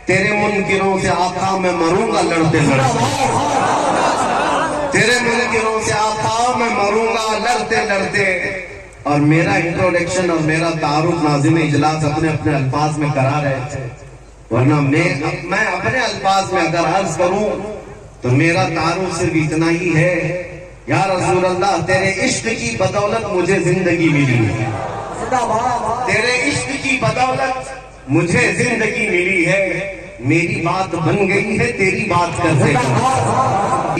تیرے منکروں سے آقا میں مروں گا لڑتے لڑتے، تیرے منکروں سے آقا میں مروں گا لڑتے لڑتے۔ اور میرا انٹروڈکشن اور میرا تعارف ناظم اجلاس اپنے اپنے الفاظ میں کرا رہے تھے، ورنہ میں اپنے الفاظ میں اگر عرض کروں تو میرا تعارف صرف اتنا ہی ہے، یا رسول اللہ تیرے عشق کی بدولت مجھے زندگی ملی ہے، تیرے عشق کی بدولت مجھے زندگی ملی ہے، میری بات بن گئی ہے تیری بات کرتے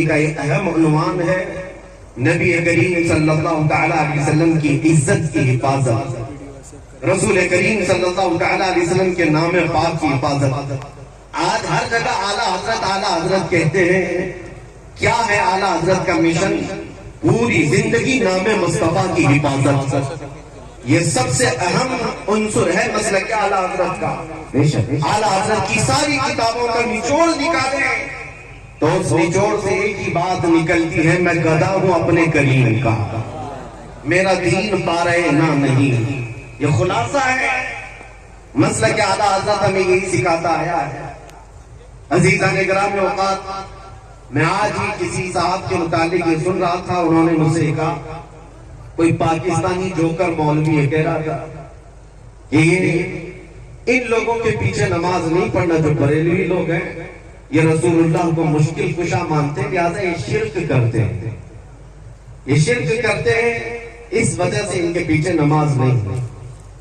کا ایک اہم عنوان ہے نبی کریم صلی اللہ تعالیٰ علیہ وسلم کی عزت کی حفاظت، رسول کریم صلی اللہ تعالیٰ علیہ وسلم کے نام پاک کی حفاظت۔ آج ہر جگہ اعلیٰ حضرت کہتے ہیں، کیا ہے اعلیٰ حضرت کا مشن؟ پوری زندگی نام مصطفیٰ کی حفاظت، یہ سب سے اہم عنصر ہے مسلک اعلیٰ حضرت کا۔ اعلیٰ حضرت کی ساری کتابوں کا نچوڑ نکالیں تو اس نچوڑ سے ایک ہی بات نکلتی ہے، میں گدھا ہوں اپنے کریم کا، میرا دین پارے نہ نہیں، یہ خلاصہ ہے مسلک اعلیٰ حضرت ہمیں یہی سکھاتا آیا ہے۔ عزیزان گرامی اوقات، میں آج ہی کسی صاحب کے متعلق یہ سن رہا تھا، انہوں نے مجھ سے کہا، کوئی پاکستانی جوکر مولوی ہے، کہہ رہا تھا کہ یہ ان لوگوں کے پیچھے نماز نہیں پڑھنا جو بریلوی لوگ ہیں، یہ رسول اللہ کو مشکل کشا مانتے ہیں، لہذا یہ شرک کرتے ہیں، یہ شرک کرتے ہیں، اس وجہ سے ان کے پیچھے نماز نہیں۔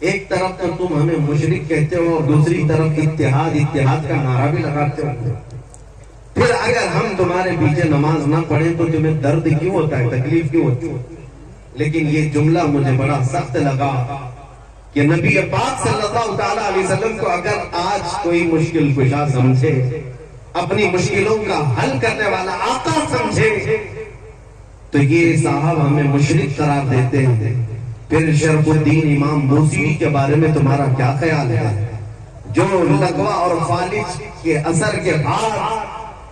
ایک طرف تو تم ہمیں مشرک کہتے ہو اور دوسری طرف اتحاد کا نعرہ بھی لگاتے ہو، پھر اگر ہم تمہارے پیچھے نماز نہ پڑھیں تو تمہیں درد کیوں ہوتا ہے، تکلیف کیوں ہوتی ہے؟ لیکن یہ جملہ مجھے بڑا سخت لگا کہ نبی پاک صلی اللہ تعالیٰ علیہ وسلم کو اگر آج کوئی مشکل کشا سمجھے، اپنی مشکلوں کا حل کرنے والا آقا سمجھے، تو یہ صاحب ہمیں مشرک قرار دیتے ہیں۔ پھر شرف الدین امام بوسیری کے بارے میں تمہارا کیا خیال ہے، جو لغوہ اور فالج کے اثر کے بعد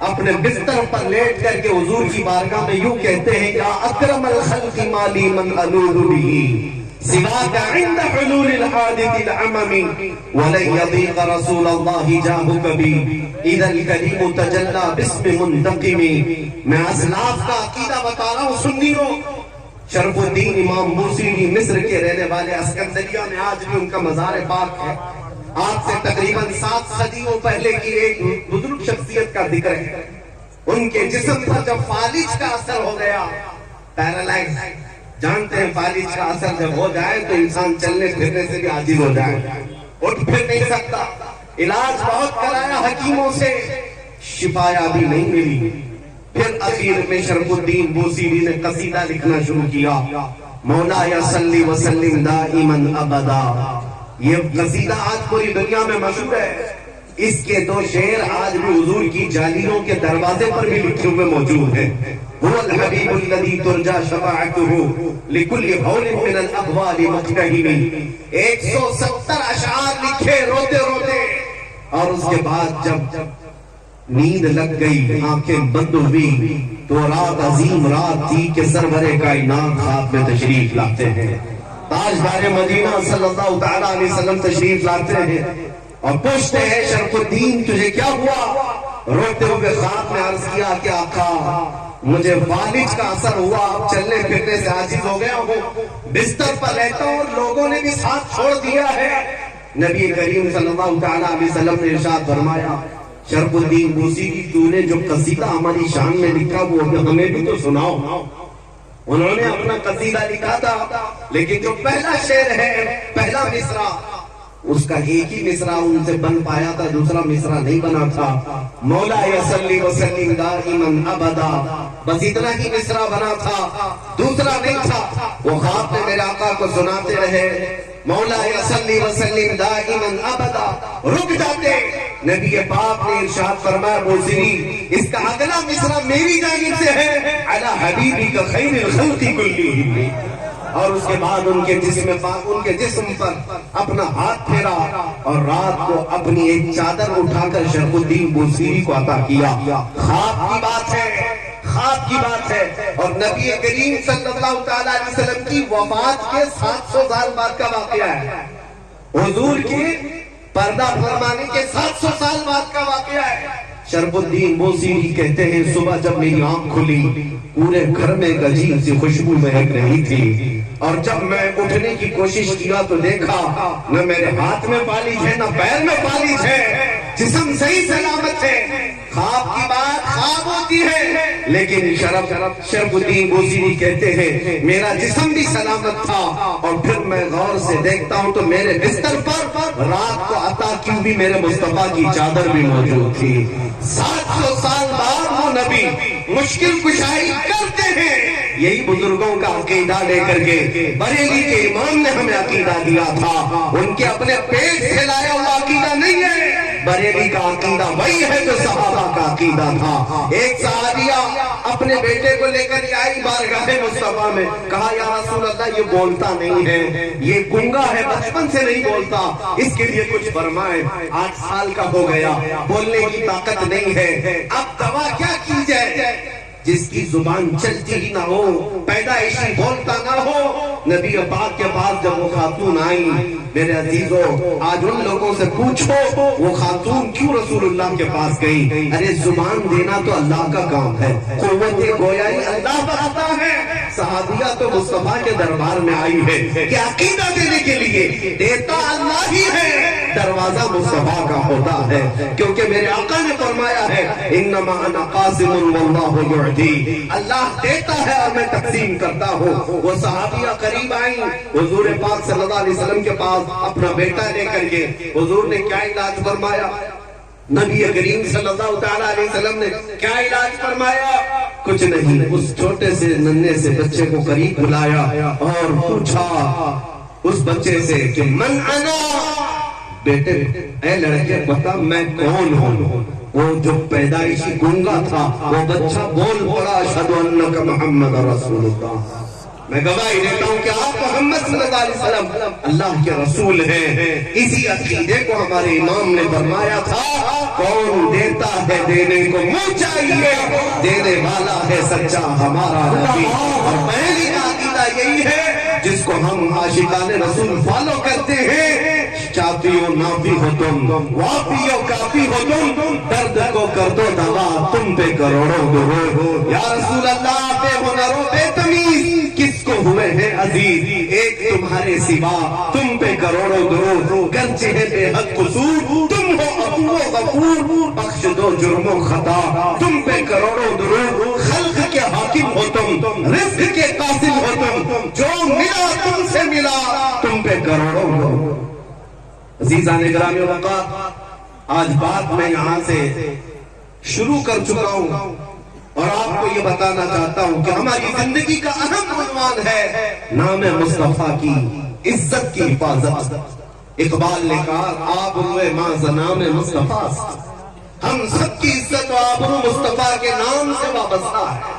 اپنے بستر پر لیٹ کر کے حضور کی بارگاہ میں یوں کہتے ہیں، یا اکرم الخلق مالی من الوذ به سواک عند حلول الحادث العمم ولن يضيق رسول الله جاهك بي اذا الكريم تجلى باسم منتقم۔ میں اسلاف کا عقیدہ بتا رہا ہوں سنیوں، شرف الدین امام بوسیری مصر کے رہنے والے، اسکندریہ میں آج بھی ان کا مزار پاک ہے۔ آج سے تقریباً 7 صدیوں پہلے کی ایک بزرگ شخصیت کا ذکر ہے، ان کے جسم پر جب فالج کا اثر ہو گیا، پیرالائز، جانتے ہیں فالج کا اثر جب ہو جائے تو انسان چلنے پھرنے سے بھی عاجز ہو جائے، اٹھ پھر نہیں سکتا، علاج بہت کرایا حکیموں سے، شفایا بھی نہیں ملی۔ پھر اخیر میں شرف الدین بوسیری نے قصیدہ لکھنا شروع کیا، مولا یا صلی وسلم دائما ابدا۔ یہ قصیدہ آج پوری دنیا میں مشہور ہے، اس کے 2 شعر آج بھی حضور کی جالیوں کے دروازے پر بھی لکھے ہوئے موجود ہیں۔ هو الحبیب الذی ترجا شفاعته لکل حول من الاحوال مقتحم۔ 170 اشعار لکھے روتے روتے، اور اس کے بعد جب نیند لگ گئی، آنکھیں بند ہوئی، تو رات عظیم رات تھی کہ سرور کائنات خواب میں تشریف لاتے ہیں، تاجدار مدینہ صلی اللہ تعالیٰ علیہ وسلم تشریف لاتے ہیں اور پوچھتے ہیں، شرف الدین تجھے کیا ہوا؟ روتے ہوئے خواب میں عرض کیا کہ آقا مجھے فالج کا اثر ہوا، اب چلنے پھرنے سے عاجز ہو گیا ہوں، بستر پر رہتا ہوں اور لوگوں نے بھی ساتھ چھوڑ دیا ہے۔ نبی کریم صلی اللہ تعالیٰ علیہ وسلم نے ارشاد فرمایا، شرف الدین بوسیری تو نے جو قصیدہ ہماری شان میں لکھا وہ ہمیں بھی تو سناؤ۔ انہوں نے اپنا قصیدہ لکھا تھا، لیکن جو پہلا شعر ہے، پہلا مصرع، اس کا ایک ہی مصرع ان سے بن پایا تھا، دوسرا مصرع نہیں بنا تھا، مولا صلی وسلم دائما ابدا، بس اتنا ہی مصرع بنا تھا، دوسرا نہیں تھا۔ وہ خواب میں میرے آقا کو سناتے رہے، مولا صلی وسلم دائما ابدا، رک جاتے، نبی پاک نے ارشاد فرمایا، بوسیری اس کا اگلا مصرع میری جانب سے ہے، علی حبیبک خیر الخلق کلہم۔ اور اس کے بعد ان کے جسم پر اپنا ہاتھ پھیرا اور رات کو اپنی ایک چادر اٹھا کر شرف الدین بوسیری کو عطا کیا۔ خواب کی بات ہے، خواب کی بات ہے، اور نبی کریم صلی اللہ تعالیٰ علیہ وسلم کی وفات کے 700 سال بعد کا واقعہ ہے، حضور کے پردہ فرمانے کے 700 سال بعد کا شرف الدین بوسیری کہتے ہیں صبح جب میری آنکھ کھلی پورے گھر میں ایک عجیب سی خوشبو مہک رہی تھی، اور جب میں اٹھنے کی کوشش کیا تو دیکھا نہ میرے ہاتھ میں پالش ہے نہ پیر میں پالش ہے، جسم صحیح سلامت ہے۔ خواب کی بات خواب ہوتی ہے، لیکن شرف الدین بوسیری کہتے ہیں میرا جسم بھی سلامت تھا، اور پھر میں غور سے دیکھتا ہوں تو میرے بستر پر رات کو عطا کیوں بھی میرے مصطفیٰ کی چادر بھی موجود تھی۔ 700 سال بعد وہ نبی مشکل کشائی کرتے ہیں۔ یہی بزرگوں کا عقیدہ لے کر کے بریلی کے امام نے ہمیں عقیدہ دیا تھا، ان کے اپنے پیٹ سے لایا ہوا عقیدہ نہیں ہے، بریلی کا عقیدہ وہی ہے جو صحابہ کا عقیدہ تھا۔ ایک صحابیہ اپنے بیٹے کو لے کر آئی بارگاہ مصطفیٰ میں، کہا یا رسول اللہ یہ بولتا نہیں ہے، یہ گنگا ہے، بچپن سے نہیں بولتا، اس کے لیے کچھ فرمائے۔ 8 سال کا ہو گیا، بولنے کی طاقت نہیں ہے، اب دوا کیا کی جائے؟ جس کی زبان چلتی ہی نہ ہو، پیدائشی بولتا نہ ہو۔ نبی پاک کے پاس جب وہ خاتون آئی، میرے عزیزو آج ان لوگوں سے پوچھو وہ خاتون کیوں رسول اللہ کے پاس گئی؟ ارے زبان دینا تو اللہ کا کام ہے، قوت گویائی اللہ بناتا ہے۔ صحابیہ تو مصطفیٰ کے دربار میں آئی ہے کہ عقیدہ دینے کے لیے دیتا اللہ ہی ہے، دروازہ مصطفیٰ کا ہوتا ہے، کیونکہ میرے آقا نے فرمایا ہے انما انا قاسم واللہ یعطی، اللہ دیتا ہے اور میں تقسیم کرتا ہوں۔ وہ صحابیہ قریب آئیں، حضور پاک صلی اللہ علیہ وسلم کے پاس اپنا بیٹا لے کر کے، حضور نے کیا علاج فرمایا؟ نبی کریم صلی اللہ تعالیٰ علیہ وسلم نے کیا علاج فرمایا؟ کچھ نہیں، اس چھوٹے سے ننھے سے بچے کو قریب بلایا اور پوچھا اس بچے سے کہ من انا، بیٹے اے لڑکے بتا میں کون ہوں؟ وہ جو پیدائشی گنگا تھا وہ بچہ بول پڑا اشہد انک محمد رسول اللہ، میں گواہی دیتا ہوں کہ آپ محمد صلی اللہ علیہ وسلم اللہ کے رسول ہیں۔ اسی عقیدے کو ہمارے امام نے فرمایا تھا کون دیتا ہے دینے کو منہ چاہیے، دینے والا ہے سچا ہمارا نبی۔ اور پہلی عقیدہ یہی ہے جس کو ہم عاشقان رسول فالو کرتے ہیں، چاہتی ہو نافی ہو تم، وافی ہو کافی ہو تم، درد کو کر دو دوا تم پہ کروڑوں درود۔ یا رسول اللہ بے ہنر و بے تمیز کس کو ہوئے ہیں عزیز، ایک تمہارے سوا تم پہ کروڑوں درود، گرچہ ہے بے حد قصور تم ہو عفو و غفور، بخش دو جرم و خطا تم پہ کروڑوں درود، خلق کے حاکم ہو تم، رزق کے قاسم ہو تم، جو ملا تم سے ملا تم پہ کروڑوں درود۔ عزیزان گرامی وقت آج بات میں یہاں سے شروع کر چکا ہوں اور آپ کو یہ بتانا چاہتا ہوں کہ ہماری زندگی کا اہم عنوان ہے نام مصطفیٰ کی عزت کی حفاظت۔ اقبال نے کہا آبرو ماں نام مصطفیٰ، ہم سب کی عزت و آبرو مصطفیٰ کے نام سے وابستہ ہے۔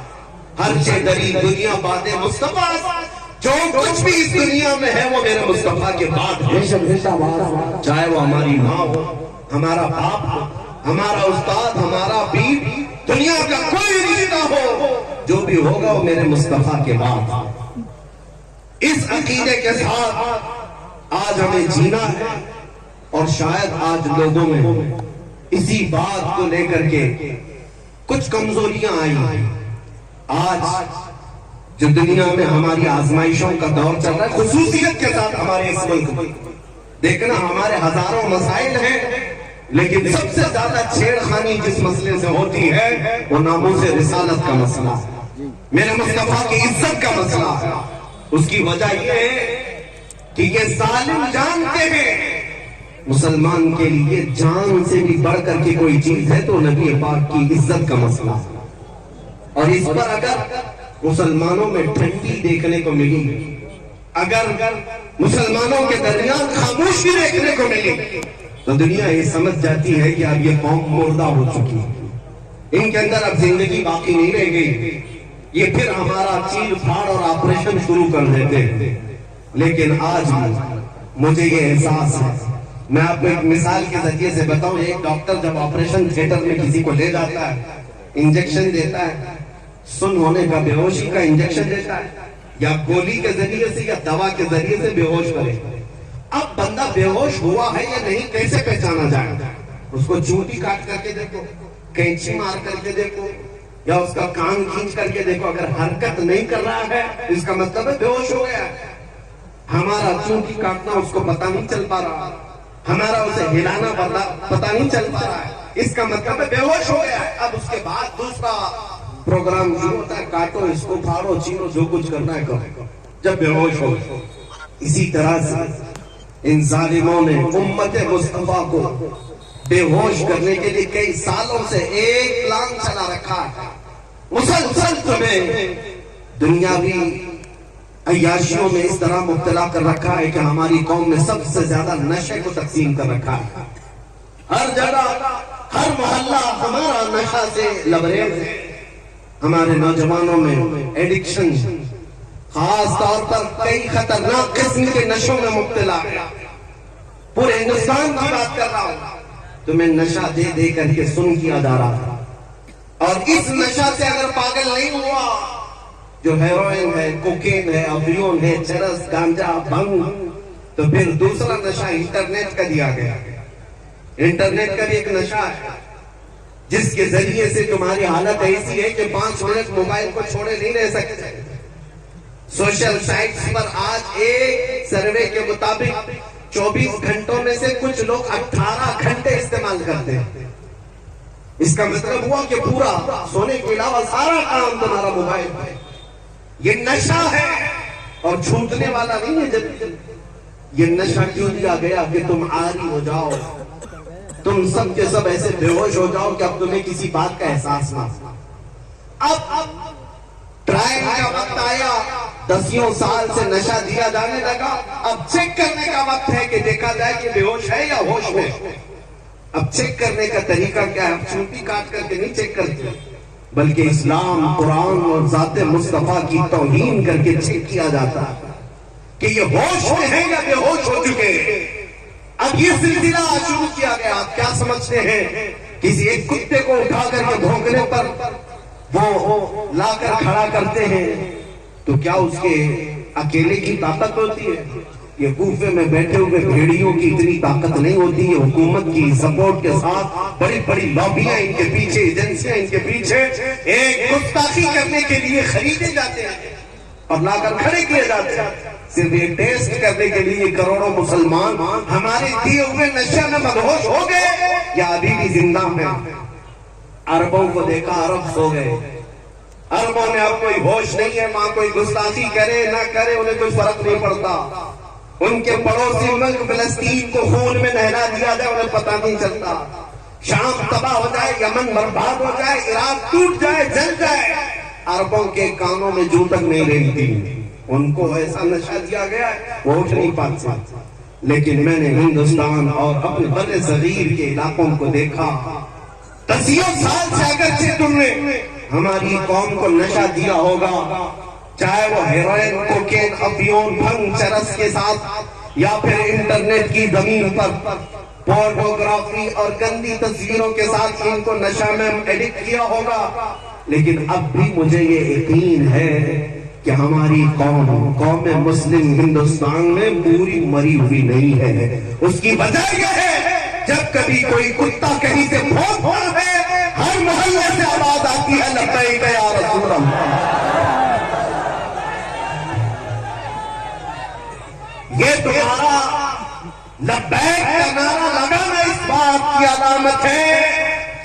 ہر چہ دری دنیا باد مصطفیٰ، جو کچھ بھی اس دنیا میں ہے وہ میرے مصطفیٰ کے بعد ہے، چاہے وہ ہماری ماں ہو، ہمارا باپ ہو، ہمارا استاد، ہمارا پیر، دنیا کا کوئی رشتہ ہو، جو بھی ہوگا وہ میرے مصطفیٰ کے بعد۔ اس عقیدے کے ساتھ آج ہمیں جینا ہے، اور شاید آج لوگوں میں اسی بات کو لے کر کے کچھ کمزوریاں آئی۔ آج جو دنیا میں ہماری آزمائشوں کا دور چل رہا ہے، خصوصیت کے ساتھ ہمارے اس ملک میں دیکھنا ہمارے ہزاروں مسائل ہیں، لیکن سب سے زیادہ چھیڑ خانی جس مسئلے سے ہوتی ہے وہ ناموس رسالت کا مسئلہ، میرے مصطفیٰ کی عزت کا مسئلہ ہے۔ اس کی وجہ یہ ہے کہ یہ ظالم جانتے ہیں مسلمان کے لیے جان سے بھی بڑھ کر کے کوئی چیز ہے تو نبی پاک کی عزت کا مسئلہ ہے، اور اس پر اگر مسلمانوں میں ٹھنڈی دیکھنے کو ملی، اگر مسلمانوں کے درمیان خاموشی دیکھنے کو ملی تو دنیا یہ سمجھ جاتی ہے کہ اب یہ قوم مردہ ہو چکی ہے، ان کے اندر اب زندگی باقی نہیں رہ گئی، یہ پھر ہمارا چیر پھاڑ اور آپریشن شروع کر دیتے ہیں۔ لیکن آج مجھے یہ احساس ہے، میں آپ کو ایک مثال کے ذریعے سے بتاؤں، ایک ڈاکٹر جب آپریشن تھیٹر میں کسی کو لے جاتا ہے، انجیکشن دیتا ہے، سن ہونے کا بے ہوشی کا انجیکشن دیتا ہے، یا گولی کے ذریعے سے یا دوا کے ذریعے سے بے ہوش کرے۔ اب بندہ بے ہوش ہوا ہے یا نہیں کیسے پہچانا جائے؟ اس کو چونٹی کاٹ کر کے دیکھو, کینچی مار کر کے دیکھو, یا اس کا کان کھینچ کر کے دیکھو, اگر حرکت نہیں کر رہا ہے اس کا مطلب ہے بے ہوش ہو گیا ہے. ہمارا چونٹی کاٹنا اس کو پتہ نہیں چل پا رہا, ہمارا اسے ہلانا پتہ نہیں چل پا رہا ہے, اس کا مطلب ہے بے ہوش ہو گیا ہے. اب اس کے بعد دوسرا پروگرام شروع ہوتا ہے, کاٹو اس کو, پھاڑو, چیرو, جو کچھ کرنا ہے کرو جب بے ہوش ہو. اسی طرح سے ان ظالموں نے امت مصطفیٰ کو بے ہوش کرنے کے لیے کئی سالوں سے ایک پلان چلا رکھا ہے. مسلسل تمہیں دنیاوی عیاشیوں میں اس طرح مبتلا کر رکھا ہے کہ ہماری قوم میں سب سے زیادہ نشے کو تقسیم کر رکھا ہے. ہر جگہ, ہر محلہ ہمارا نشہ سے لبریز ہے. ہمارے نوجوانوں میں ایڈکشن, خاص طور پر کئی خطرناک قسم کے نشوں میں مبتلا ہے. پورے ہندوستان کی بات کر رہا ہوں, تمہیں نشہ دے دے کر کے سن کیا جا رہا ہے. اور اس نشہ سے اگر پاگل نہیں ہوا, جو ہیروئن ہے, کوکین ہے, افیون ہے, چرس, گانجا, بھنگ, تو پھر دوسرا نشہ انٹرنیٹ کا دیا گیا. انٹرنیٹ کا بھی ایک نشہ ہے جس کے ذریعے سے تمہاری حالت ایسی ہے کہ 5 منٹ موبائل کو چھوڑے نہیں رہ سکتے. سوشل سائٹس پر آج ایک سروے کے مطابق 24 گھنٹوں میں سے کچھ لوگ 18 گھنٹے استعمال کرتے ہیں. اس کا مطلب ہوا کہ پورا سونے کے علاوہ سارا کام تمہارا موبائل ہے. یہ نشہ ہے اور چھوٹنے والا نہیں ہے. جب یہ نشہ کیوں دیا گیا کہ تم عاری ہو جاؤ, تم سب کے سب ایسے بے ہوش ہو جاؤ کہ اب تمہیں کسی بات کا احساس نہ ہو. اب ٹرائل کا وقت آیا, 10 سال سے نشہ دیا جانے لگا. اب چیک کرنے کا وقت ہے کہ دیکھا جائے کہ بے ہوش ہے یا ہوش میں. اب چیک کرنے کا طریقہ کیا ہے؟ اب چونٹی کاٹ کر کے نہیں چیک کرتے, بلکہ اسلام, قرآن اور ذات مصطفیٰ کی توہین کر کے چیک کیا جاتا ہے کہ یہ ہوش میں ہے یا بے ہوش ہو چکے ہیں. اب یہ سلسلہ شروع کیا گیا. آپ کیا سمجھتے ہیں, کسی ایک کتے کو اٹھا کر کے بھونکنے پر وہ لا کر کھڑا کرتے ہیں تو کیا اس کے اکیلے کی طاقت ہوتی ہے؟ یہ کوفے میں بیٹھے ہوئے بھیڑیوں کی اتنی طاقت نہیں ہوتی ہے. حکومت کی سپورٹ کے ساتھ بڑی بڑی لابیاں ان کے پیچھے, ایجنسیاں ان کے پیچھے ایک گستاخی کرنے کے لیے خریدے جاتے ہیں اور لا کر کھڑے کیے جاتے ہیں, صرف یہ ٹیسٹ کرنے کے لیے کروڑوں مسلمان ہمارے دیے ہوئے نشے میں مدہوش ہو گئے یا ابھی بھی زندہ ہیں. عربوں کو دیکھا, عرب سو گئے. عربوں میں اب کوئی ہوش نہیں ہے. وہاں کوئی گستاخی کرے نہ کرے انہیں کوئی فرق نہیں پڑتا. ان کے پڑوسی ملک فلسطین کو خون میں نہلا دیا جائے انہیں پتہ نہیں چلتا. شام تباہ ہو جائے, یمن برباد ہو جائے, عراق ٹوٹ جائے, جل جائے, عربوں کے کانوں میں جوں تک نہیں رہتی. ان کو ایسا نشہ دیا گیا ہے وہ اٹھ نہیں پاتے. لیکن میں نے ہندوستان اور اپنے بر صغیر کے علاقوں کو دیکھا. 10 سال سے اگرچہ تم نے ہماری قوم کو نشہ دیا ہوگا, چاہے وہ ہیروئن, کوکین, افیون, بھنگ, چرس کے ساتھ یا پھر انٹرنیٹ کی زمین پر پورنوگرافی اور گندی تصویروں کے ساتھ ان کو نشہ میں ایڈکٹ کیا ہوگا, لیکن اب بھی مجھے یہ یقین ہے کہ ہماری قوم مسلم ہندوستان میں پوری مری ہوئی نہیں ہے. اس کی وجہ یہ ہے جب کبھی کوئی کتا کہیں سے بھونکتا ہے ہر محلے سے آواز آتی ہے لبیک یا رسول اللہ. یہ تمہارا لبیک کا نعرہ لگانا اس بات کی علامت ہے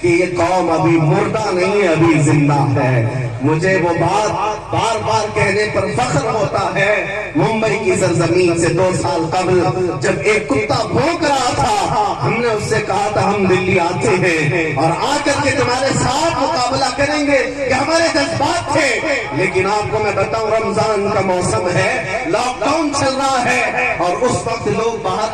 کہ یہ قوم ابھی مردہ نہیں ہے, ابھی زندہ ہے. مجھے وہ بات بار بار کہنے پر فخر ہوتا ہے. ممبئی کی سرزمین سے 2 سال قبل جب ایک کتا بھونک رہا تھا, ہم نے اس سے کہا تھا ہم دلی آتے ہیں اور آ کر کے تمہارے ساتھ مقابلہ کریں گے. کہ ہمارے جذبات تھے. لیکن آپ کو میں بتاؤں, رمضان کا موسم ہے, لاک ڈاؤن چل رہا ہے اور اس وقت لوگ باہر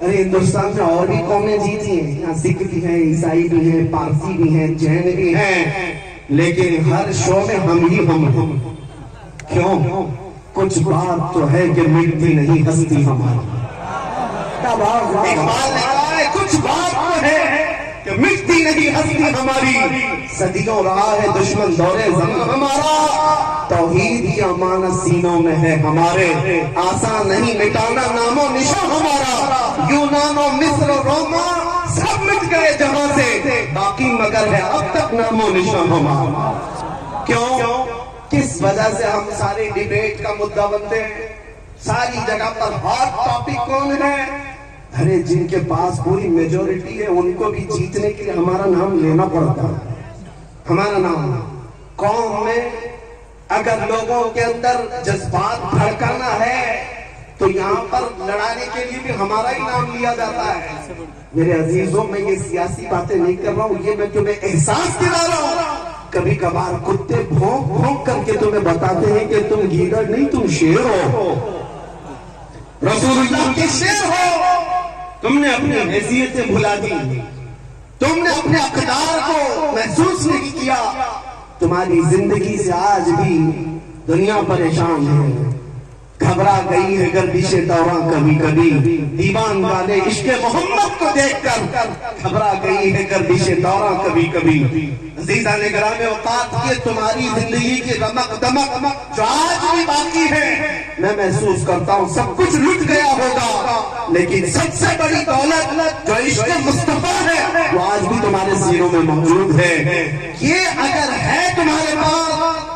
ارے ہندوستان میں اور بھی قومیں جیتی ہیں، یہاں سکھ بھی ہیں، عیسائی بھی ہیں، پارسی بھی ہیں، جین بھی ہیں، لیکن ہر شو میں ہم ہی ہم کیوں؟ کچھ بات تو ہے کہ مٹتی نہیں ہستی ہماری۔ اقبال نے کہا ہے کچھ بات تو ہے کہ مٹتی نہیں ہستی ہماری، صدیوں رہا ہے دشمن دورے زمان ہمارا، توحید کی امانت سینوں میں ہے ہمارے، آسان نہیں مٹانا نام و نشان ہمارا، یونان و مصر و روما سب مٹ گئے جہاں سے، باقی مگر ہے اب تک نام و نشان ہمارا۔ کیوں؟ کس وجہ سے ہم سارے ڈیبیٹ کا مدعا بنتے ہیں؟ ساری جگہ پر ہاٹ ٹاپک کون ہے؟ ارے جن کے پاس پوری میجورٹی ہے ان کو بھی جیتنے کے لیے ہمارا نام لینا پڑتا ہے۔ ہمارا نام قوم میں اگر لوگوں کے اندر جذبات بھڑکانا ہے تو یہاں پر لڑانے کے لیے بھی ہمارا ہی نام لیا جاتا ہے۔ میرے عزیزوں، میں یہ سیاسی باتیں نہیں کر رہا ہوں، یہ میں تمہیں احساس دلا رہا ہوں۔ کبھی کبھار کتے بھونک بھونک کر کے تمہیں بتاتے ہیں کہ تم گیدڑ نہیں، تم شیر ہو، رسول اللہ کے شیر ہو۔ تم نے اپنی حیثیتیں بھلا دی، تم نے اپنے اقدار کو محسوس نہیں کیا، تمہاری زندگی سے آج بھی دنیا پریشان ہے، گھبرا گئی ہے گردش دوران کبھی کبھی، دیوان والے عشق محمد کو دیکھ کر گھبرا گئی ہے گردش دوران کبھی کبھی۔ عزیزان گرامی اوقات یہ تمہاری زندگی کی رمق دمق جو آج بھی باقی ہے، میں محسوس کرتا ہوں سب کچھ لٹ گیا ہوگا، لیکن سب سے بڑی دولت جو عشق مصطفیٰ ہے وہ آج بھی تمہارے سینوں میں موجود ہے۔ یہ اگر ہے تمہارے پاس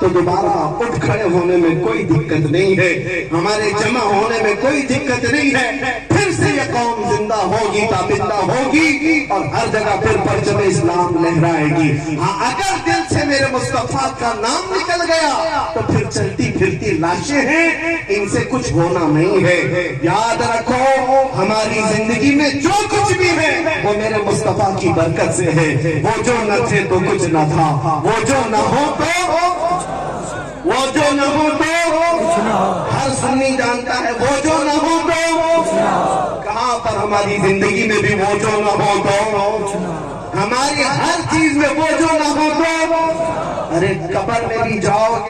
تو دوبارہ اٹھ کھڑے ہونے میں کوئی دقت نہیں ہے، ہمارے جمع ہونے میں کوئی دقت نہیں ہے، پھر سے یہ قوم زندہ ہوگی، تابندہ ہوگی اور ہر جگہ پھر پرچم اسلام لہرائے گی۔ ہاں اگر دل سے میرے مصطفیٰ کا نام نکل گیا تو پھر چلتی پھرتی لاشیں ہیں، ان سے کچھ ہونا نہیں ہے۔ یاد رکھو ہماری زندگی میں جو کچھ بھی ہے وہ میرے مصطفیٰ کی برکت سے ہے، وہ جو نہ تھے تو کچھ نہ تھا، وہ جو نہ ہو تو ہر سنی جانتا ہے، وہ جو نہ ہو تو کہاں پر ہماری زندگی میں بھی وہ جو نہ ہو تو، ہماری ہر چیز میں وہ جو نہ ہو تو، ارے قبر میں بھی جاؤ